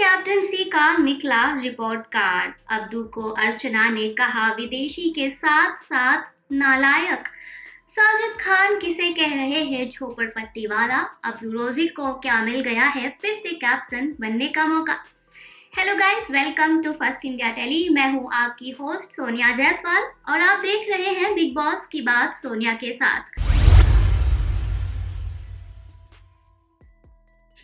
Captaincy का निकला report card. Abdu को अर्चना ने कहा विदेशी के साथ साथ नालायक। साजिद खान किसे कह रहे हैं झोपड़पट्टी वाला। अब्दू रोजी को क्या मिल गया है फिर से कैप्टन बनने का मौका। Hello guys, welcome to first India tele. मैं हूं आपकी होस्ट सोनिया जायसवाल और आप देख रहे हैं बिग बॉस की बात सोनिया के साथ।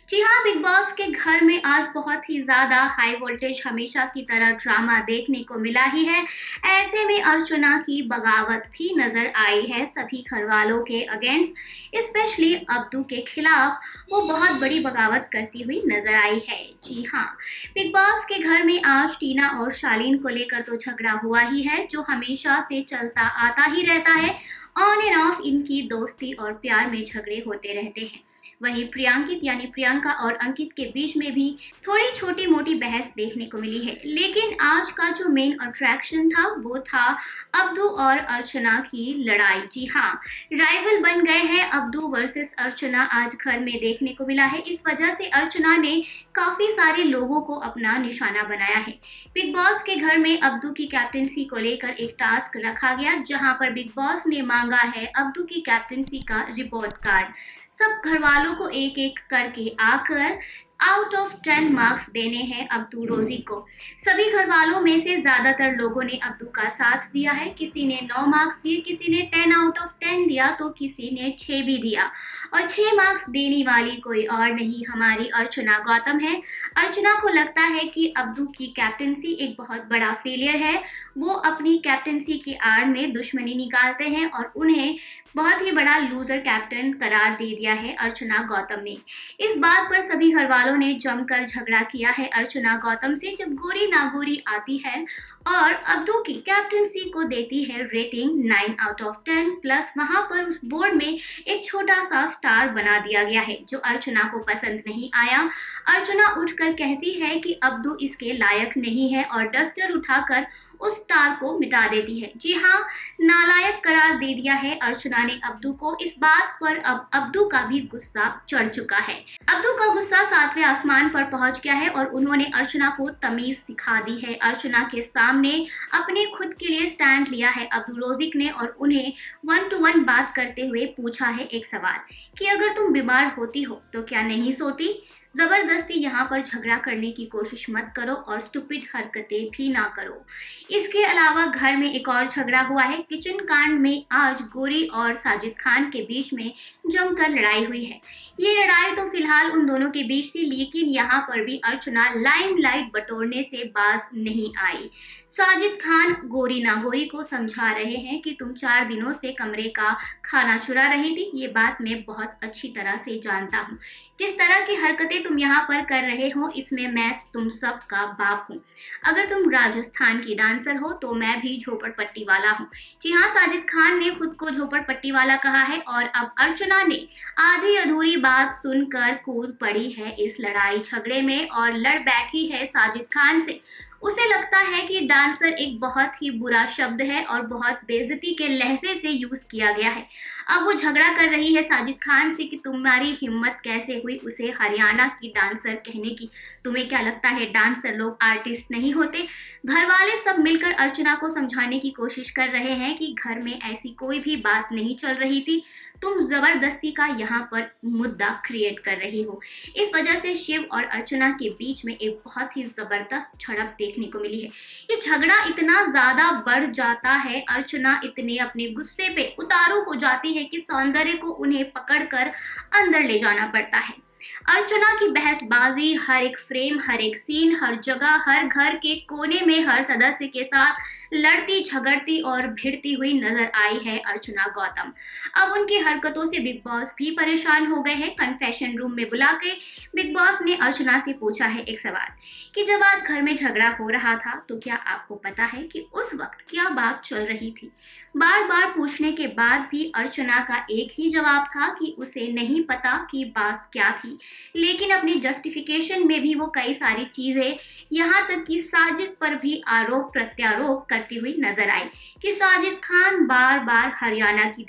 जी हाँ, बिग बॉस के घर में आज बहुत ही ज्यादा हाई वोल्टेज हमेशा की तरह ड्रामा देखने को मिला ही है। ऐसे में अर्चना की बगावत भी नजर आई है सभी घर वालों के अगेंस्ट, स्पेशली अब्दू के खिलाफ वो बहुत बड़ी बगावत करती हुई नजर आई है। जी हाँ, बिग बॉस के घर में आज टीना और शालीन को लेकर तो झगड़ा हुआ ही है, जो हमेशा से चलता आता ही रहता है। ऑन एंड ऑफ इनकी दोस्ती और प्यार में झगड़े होते रहते हैं। वहीं प्रियांकित यानी प्रियंका और अंकित के बीच में भी थोड़ी छोटी मोटी बहस देखने को मिली है, लेकिन आज का जो मेन अट्रैक्शन था वो था अब्दू और अर्चना की लड़ाई। जी हाँ, राइवल बन गए हैं अब्दू वर्सेस अर्चना आज घर में देखने को मिला है। इस वजह से अर्चना ने काफी सारे लोगों को अपना निशाना बनाया है। बिग बॉस के घर में अब्दू की कैप्टनसी को लेकर एक टास्क रखा गया, जहां पर बिग बॉस ने मांगा है अब्दू की कैप्टनसी का रिपोर्ट कार्ड। सब घर वालों को एक एक करके आकर आउट ऑफ 10 मार्क्स देने हैं अब्दू रोजी को। सभी घर वालों में से ज्यादातर लोगों ने अब्दू का साथ दिया है। किसी ने 9 मार्क्स दिए, किसी ने 10 आउट ऑफ 10 दिया, तो किसी ने 6 भी दिया। और 6 मार्क्स देने वाली कोई और नहीं, हमारी अर्चना गौतम है। अर्चना को लगता है कि अब्दू की कैप्टनसी एक बहुत बड़ा फेलियर है। वो अपनी कैप्टनसी की आड़ में दुश्मनी निकालते हैं और उन्हें बहुत ही बड़ा लूजर कैप्टन करार दे दिया है अर्चना गौतम ने। इस बात पर सभी घर वालों ने जमकर झगड़ा किया है अर्चना गौतम से, जब गोरी नागोरी आती है और अब्दू की कैप्टनसी को देती है रेटिंग 9 आउट ऑफ 10 प्लस। वहां पर उस बोर्ड में एक छोटा सा स्टार बना दिया गया है, जो अर्चना को पसंद नहीं आया। अर्चना उठकर कहती है कि अब्दू इसके लायक नहीं है और डस्टर उठाकर उस स्टार को मिटा देती है। जी हाँ, नालायक करार दे दिया है अर्चना ने अब्दू को। इस बात पर अब अब्दू का भी गुस्सा चढ़ चुका है। अब्दू का गुस्सा 7वें आसमान पर पहुंच गया है और उन्होंने अर्चना को तमीज सिखा दी है। अर्चना के सामने अपने खुद के लिए स्टैंड लिया है अब्दू रोजिक ने और उन्हें 1 to 1 बात करते हुए पूछा है एक सवाल कि अगर तुम बीमार होती हो तो क्या नहीं सोती। जबरदस्ती यहाँ पर झगड़ा करने की कोशिश मत करो और स्टूपिड हरकतें भी ना करो। इसके अलावा घर में एक और झगड़ा हुआ है। किचन कांड में आज गोरी और साजिद खान के बीच में जमकर लड़ाई हुई है। ये लड़ाई तो फिलहाल उन दोनों के बीच थी, लेकिन यहाँ पर भी अर्चना लाइमलाइट बटोरने से बाज नहीं आई। साजिद खान गोरी नागोरी को समझा रहे हैं कि तुम 4 दिनों से कमरे का खाना चुरा रही थी। ये बात मैं बहुत अच्छी तरह से जानता हूँ। जिस तरह की हरकतें तुम यहाँ पर कर रहे हो, इसमें मैं तुम सब का बाप हूँ। अगर तुम राजस्थान की डांसर हो तो मैं भी झोपड़पट्टी वाला हूँ। जी हाँ, साजिद खान ने खुद को झोपड़पट्टी वाला कहा है और अब अर्चना ने आधी अधूरी बात सुनकर कूद पड़ी है इस लड़ाई झगड़े में और लड़ बैठी है साजिद खान से। उसे लगता है कि डांसर एक बहुत ही बुरा शब्द है और बहुत बेइज्जती के लहजे से यूज किया गया है। अब वो झगड़ा कर रही है साजिद खान से कि तुम्हारी हिम्मत कैसे हुई उसे हरियाणा की डांसर कहने की। तुम्हें क्या लगता है डांसर लोग आर्टिस्ट नहीं होते। घर वाले सब मिलकर अर्चना को समझाने की कोशिश कर रहे हैं कि घर में ऐसी कोई भी बात नहीं चल रही थी, तुम जबरदस्ती का यहाँ पर मुद्दा क्रिएट कर रही हो। इस वजह से शिव और अर्चना के बीच में एक बहुत ही जबरदस्त झड़प देखने को मिली है। ये झगड़ा इतना ज्यादा बढ़ जाता है, अर्चना इतने अपने गुस्से पे उतारू हो जाती है कि सौंदर्य को उन्हें पकड़कर अंदर ले जाना पड़ता है। अर्चना की बहसबाजी हर एक फ्रेम, हर एक सीन, हर जगह, हर घर के कोने में हर सदस्य के साथ लड़ती झगड़ती और भिड़ती हुई नजर आई है अर्चना गौतम। अब उनकी हरकतों से बिग बॉस भी परेशान हो गए हैं। कन्फेशन रूम में बुला के बिग बॉस ने अर्चना से पूछा है एक सवाल कि जब आज घर में झगड़ा हो रहा था तो क्या आपको पता है कि उस वक्त क्या बात चल रही थी। बार बार पूछने के बाद भी अर्चना का एक ही जवाब था कि उसे नहीं पता कि बात क्या थी, लेकिन अपनी जस्टिफिकेशन में भी वो कई सारी चीजें यहाँ तक कि साजिद पर भी आरोप प्रत्यारोप करती हुई नजर आई कि साजिद खान बार बार हरियाणा की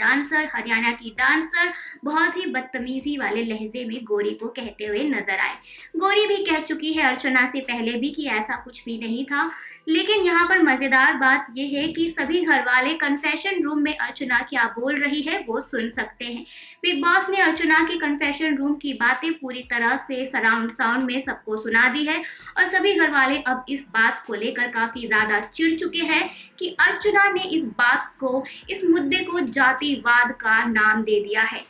डांसर बहुत ही बदतमीजी वाले लहजे में गौरी को कहते हुए नजर आए। गौरी भी कह चुकी है अर्चना से पहले भी कि ऐसा कुछ भी नहीं था, लेकिन यहाँ पर मजेदार बात यह है कि सभी घर वाले कन्फेशन रूम में अर्चना क्या बोल रही है वो सुन सकते हैं। बिग बॉस ने अर्चना के कन्फेशन रूम की बातें पूरी तरह से सराउंड साउंड में सबको सुना दी है और सभी घर वाले अब इस बात को लेकर काफी ज्यादा चिढ़ चुके हैं कि अर्चना ने इस मुद्दे को जातिवाद का नाम दे दिया है।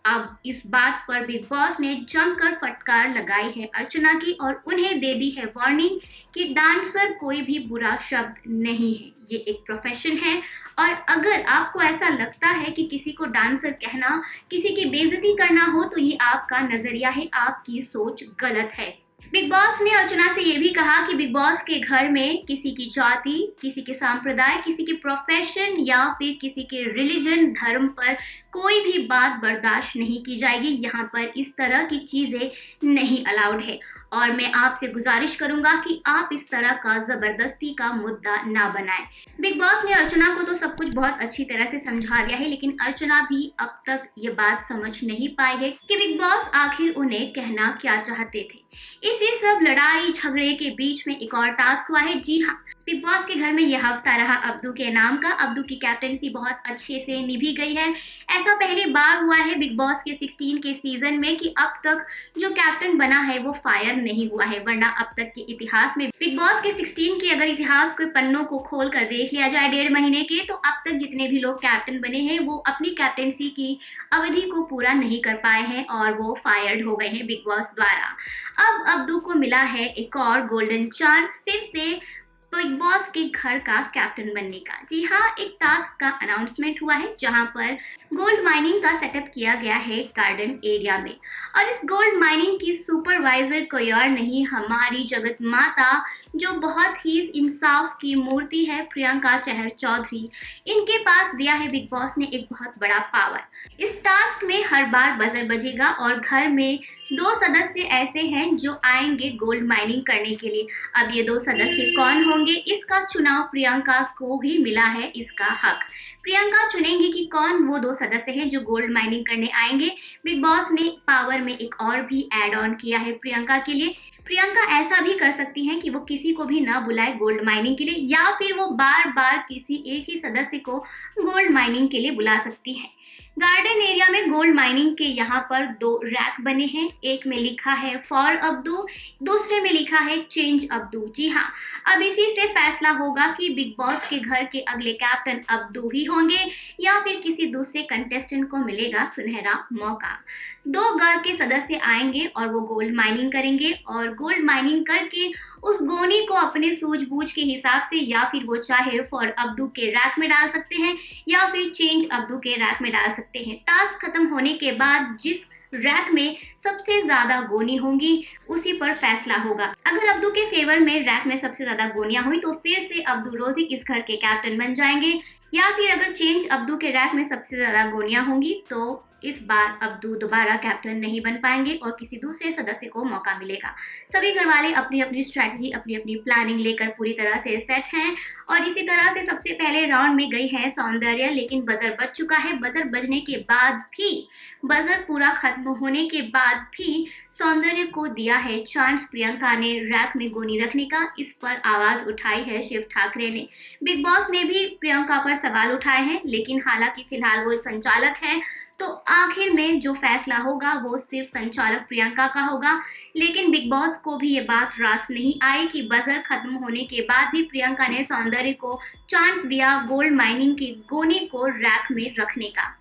अब इस बात पर बिग बॉस ने जमकर फटकार लगाई है अर्चना की और उन्हें दे दी है वार्निंग कि डांसर कोई भी बुरा शब्द नहीं है, ये एक प्रोफेशन है और अगर आपको ऐसा लगता है कि किसी को डांसर कहना किसी की बेइज्जती करना हो तो ये आपका नजरिया है, आपकी सोच गलत है। बिग बॉस ने अर्चना से ये भी कहा कि बिग बॉस के घर में किसी की जाति, किसी के सांप्रदाय, किसी के प्रोफेशन या फिर किसी के रिलीजन धर्म पर कोई भी बात बर्दाश्त नहीं की जाएगी। यहाँ पर इस तरह की चीजें नहीं अलाउड है और मैं आपसे गुजारिश करूंगा कि आप इस तरह का जबरदस्ती का मुद्दा ना बनाएं। बिग बॉस ने अर्चना को तो सब कुछ बहुत अच्छी तरह से समझा दिया है, लेकिन अर्चना भी अब तक ये बात समझ नहीं पाई है कि बिग बॉस आखिर उन्हें कहना क्या चाहते थे। इसी सब लड़ाई झगड़े के बीच में एक और टास्क हुआ है। जी हाँ, बिग बॉस के घर में यह हफ्ता रहा अब्दू के नाम का। अब्दू की कैप्टनसी बहुत अच्छे से निभी गई है। ऐसा पहली बार हुआ है बिग बॉस के 16 के सीजन में कि अब तक जो कैप्टन बना है वो फायर नहीं हुआ है, वरना अब तक के इतिहास में बिग बॉस के 16 के अगर इतिहास के पन्नों को खोल कर देख लिया जाए 1.5 महीने के, तो अब तक जितने भी लोग कैप्टन बने हैं वो अपनी कैप्टनसी की अवधि को पूरा नहीं कर पाए हैं और वो फायर्ड हो गए हैं बिग बॉस द्वारा। अब अब्दू को मिला है एक और गोल्डन चांस फिर से बिग बॉस के घर का कैप्टन बनने का। जी हाँ, एक टास्क का अनाउंसमेंट हुआ है जहां पर गोल्ड माइनिंग का सेटअप किया गया है गार्डन एरिया में और इस गोल्ड माइनिंग की सुपरवाइजर कोई और नहीं हमारी जगत माता जो बहुत ही इंसाफ की मूर्ति है, प्रियंका चहर चौधरी। इनके पास दिया है बिग बॉस ने एक बहुत बड़ा पावर। इस टास्क में हर बार बजर बजेगा और घर में 2 सदस्य ऐसे हैं जो आएंगे गोल्ड माइनिंग करने के लिए। अब ये 2 सदस्य कौन होंगे, इसका चुनाव प्रियंका को ही मिला है इसका हक। प्रियंका चुनेंगी कि कौन वो 2 सदस्य हैं जो गोल्ड माइनिंग करने आएंगे। बिग बॉस ने पावर में एक और भी ऐड ऑन किया है प्रियंका के लिए। प्रियंका ऐसा भी कर सकती हैं कि वो किसी को भी ना बुलाए गोल्ड माइनिंग के लिए या फिर वो बार बार किसी एक ही सदस्य को गोल्ड माइनिंग के लिए बुला सकती है। गार्डन एरिया में गोल्ड माइनिंग के यहाँ पर 2 रैक बने हैं, एक में लिखा है फॉर अब्दू, दूसरे में लिखा है चेंज अब्दू। जी हाँ, अब इसी से फैसला होगा कि बिग बॉस के घर के अगले कैप्टन अब्दू ही होंगे या फिर किसी दूसरे कंटेस्टेंट को मिलेगा सुनहरा मौका। 2 घर के सदस्य आएंगे और वो गोल्ड माइनिंग करेंगे और गोल्ड माइनिंग करके उस गोनी को अपने सूझबूझ के हिसाब से या फिर वो चाहे फॉर अब्दू के रैक में डाल सकते हैं या फिर चेंज अब्दू के रैक में डाल सकते हैं। टास्क खत्म होने के बाद जिस रैक में सबसे ज्यादा गोनी होंगी उसी पर फैसला होगा। अगर अब्दू के फेवर में रैक में सबसे ज्यादा गोनियां हुई तो फिर से अब्दू रोजी इस घर के कैप्टन बन जाएंगे या फिर अगर चेंज अब्दू के रैक में सबसे ज्यादा गोनियां होंगी तो इस बार अब्दू दोबारा कैप्टन नहीं बन पाएंगे और किसी दूसरे सदस्य को मौका मिलेगा। सभी घर वाले अपनी अपनी स्ट्रैटेजी, अपनी अपनी प्लानिंग लेकर पूरी तरह से सेट हैं और इसी तरह से सबसे पहले राउंड में गई है सौंदर्य, लेकिन बजर बज चुका है। बजर बजने के बाद भी, बजर पूरा खत्म होने के बाद भी सौंदर्य को दिया है चांस प्रियंका ने रैक में गोनी रखने का। इस पर आवाज उठाई है शिव ठाकरे ने। बिग बॉस ने भी प्रियंका पर सवाल उठाए हैं, लेकिन हालांकि फिलहाल वो संचालक है तो आखिर में जो फैसला होगा वो सिर्फ संचालक प्रियंका का होगा। लेकिन बिग बॉस को भी ये बात रास नहीं आई कि बजर खत्म होने के बाद भी प्रियंका ने सौंदर्य को चांस दिया गोल्ड माइनिंग की गोनी को रैक में रखने का।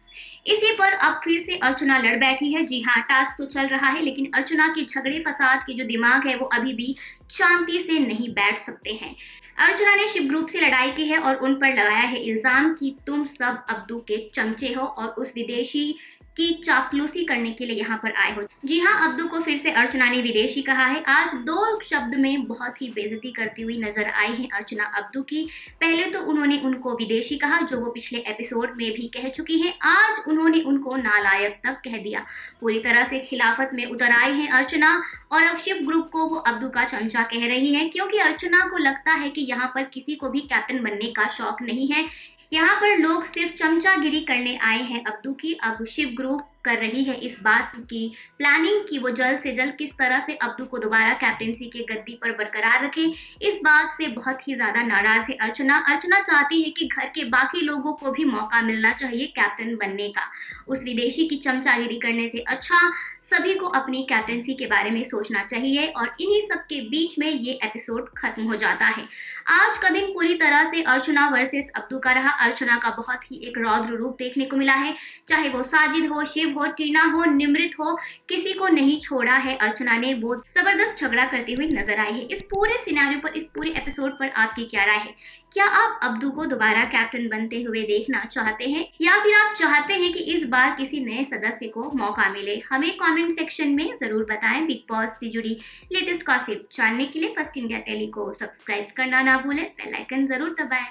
इसी पर अब फिर से अर्चना लड़ बैठी है। जी हाँ, टास्क तो चल रहा है लेकिन अर्चना की झगड़े फसाद की जो दिमाग है वो अभी भी शांति से नहीं बैठ सकते हैं। अर्चना ने शिव ग्रुप से लड़ाई की है और उन पर लगाया है इल्जाम कि तुम सब अब्दू के चमचे हो और उस विदेशी की चापलूसी करने के लिए यहाँ पर आए हो। जी हाँ, अब्दू को फिर से अर्चना ने विदेशी कहा है। आज 2 शब्द में बहुत ही बेइज्जती करती हुई नजर आई है अर्चना अब्दू की। पहले तो उन्होंने उनको विदेशी कहा, जो वो पिछले एपिसोड में भी कह चुकी हैं। आज उन्होंने उनको नालायक तक कह दिया। पूरी तरह से खिलाफत में उतर आई हैं अर्चना और अब शिव ग्रुप को वो अब्दू का चमचा कह रही हैं, क्योंकि अर्चना को लगता है कि यहाँ पर किसी को भी कैप्टन बनने का शौक नहीं है। यहाँ पर लोग सिर्फ चमचागिरी करने आए हैं अब्दू की। अब शिव ग्रुप कर रही है इस बात की प्लानिंग कि वो जल्द से जल्द किस तरह से अब्दू को दोबारा कैप्टेंसी के गद्दी पर बरकरार रखे। इस बात से बहुत ही ज्यादा नाराज है अर्चना। अर्चना चाहती है कि घर के बाकी लोगों को भी मौका मिलना चाहिए कैप्टन बनने का। उस विदेशी की चमचागिरी करने से अच्छा सभी को अपनी कैप्टेंसी के बारे में सोचना चाहिए। और इन्हीं सब के बीच में ये एपिसोड खत्म हो जाता है। आज का दिन पूरी तरह से अर्चना वर्सेस अब्दू का रहा। अर्चना का बहुत ही एक रौद्र रूप देखने को मिला है, चाहे वो साजिद हो, शिव हो, टीना हो, निमृत हो, किसी को नहीं छोड़ा है अर्चना ने। वो जबरदस्त झगड़ा करती हुई नजर आई है। इस पूरे सिनेरियो पर, इस पूरे एपिसोड पर आपकी क्या राय है? क्या आप अब्दू को दोबारा कैप्टन बनते हुए देखना चाहते हैं, या फिर आप चाहते हैं कि इस बार किसी नए सदस्य को मौका मिले? हमें कमेंट सेक्शन में जरूर बताएं। बिग बॉस से जुड़ी लेटेस्ट गॉसिप जानने के लिए फर्स्ट इंडिया टेली को सब्सक्राइब करना ना भूलें, बेल आइकन जरूर दबाएं।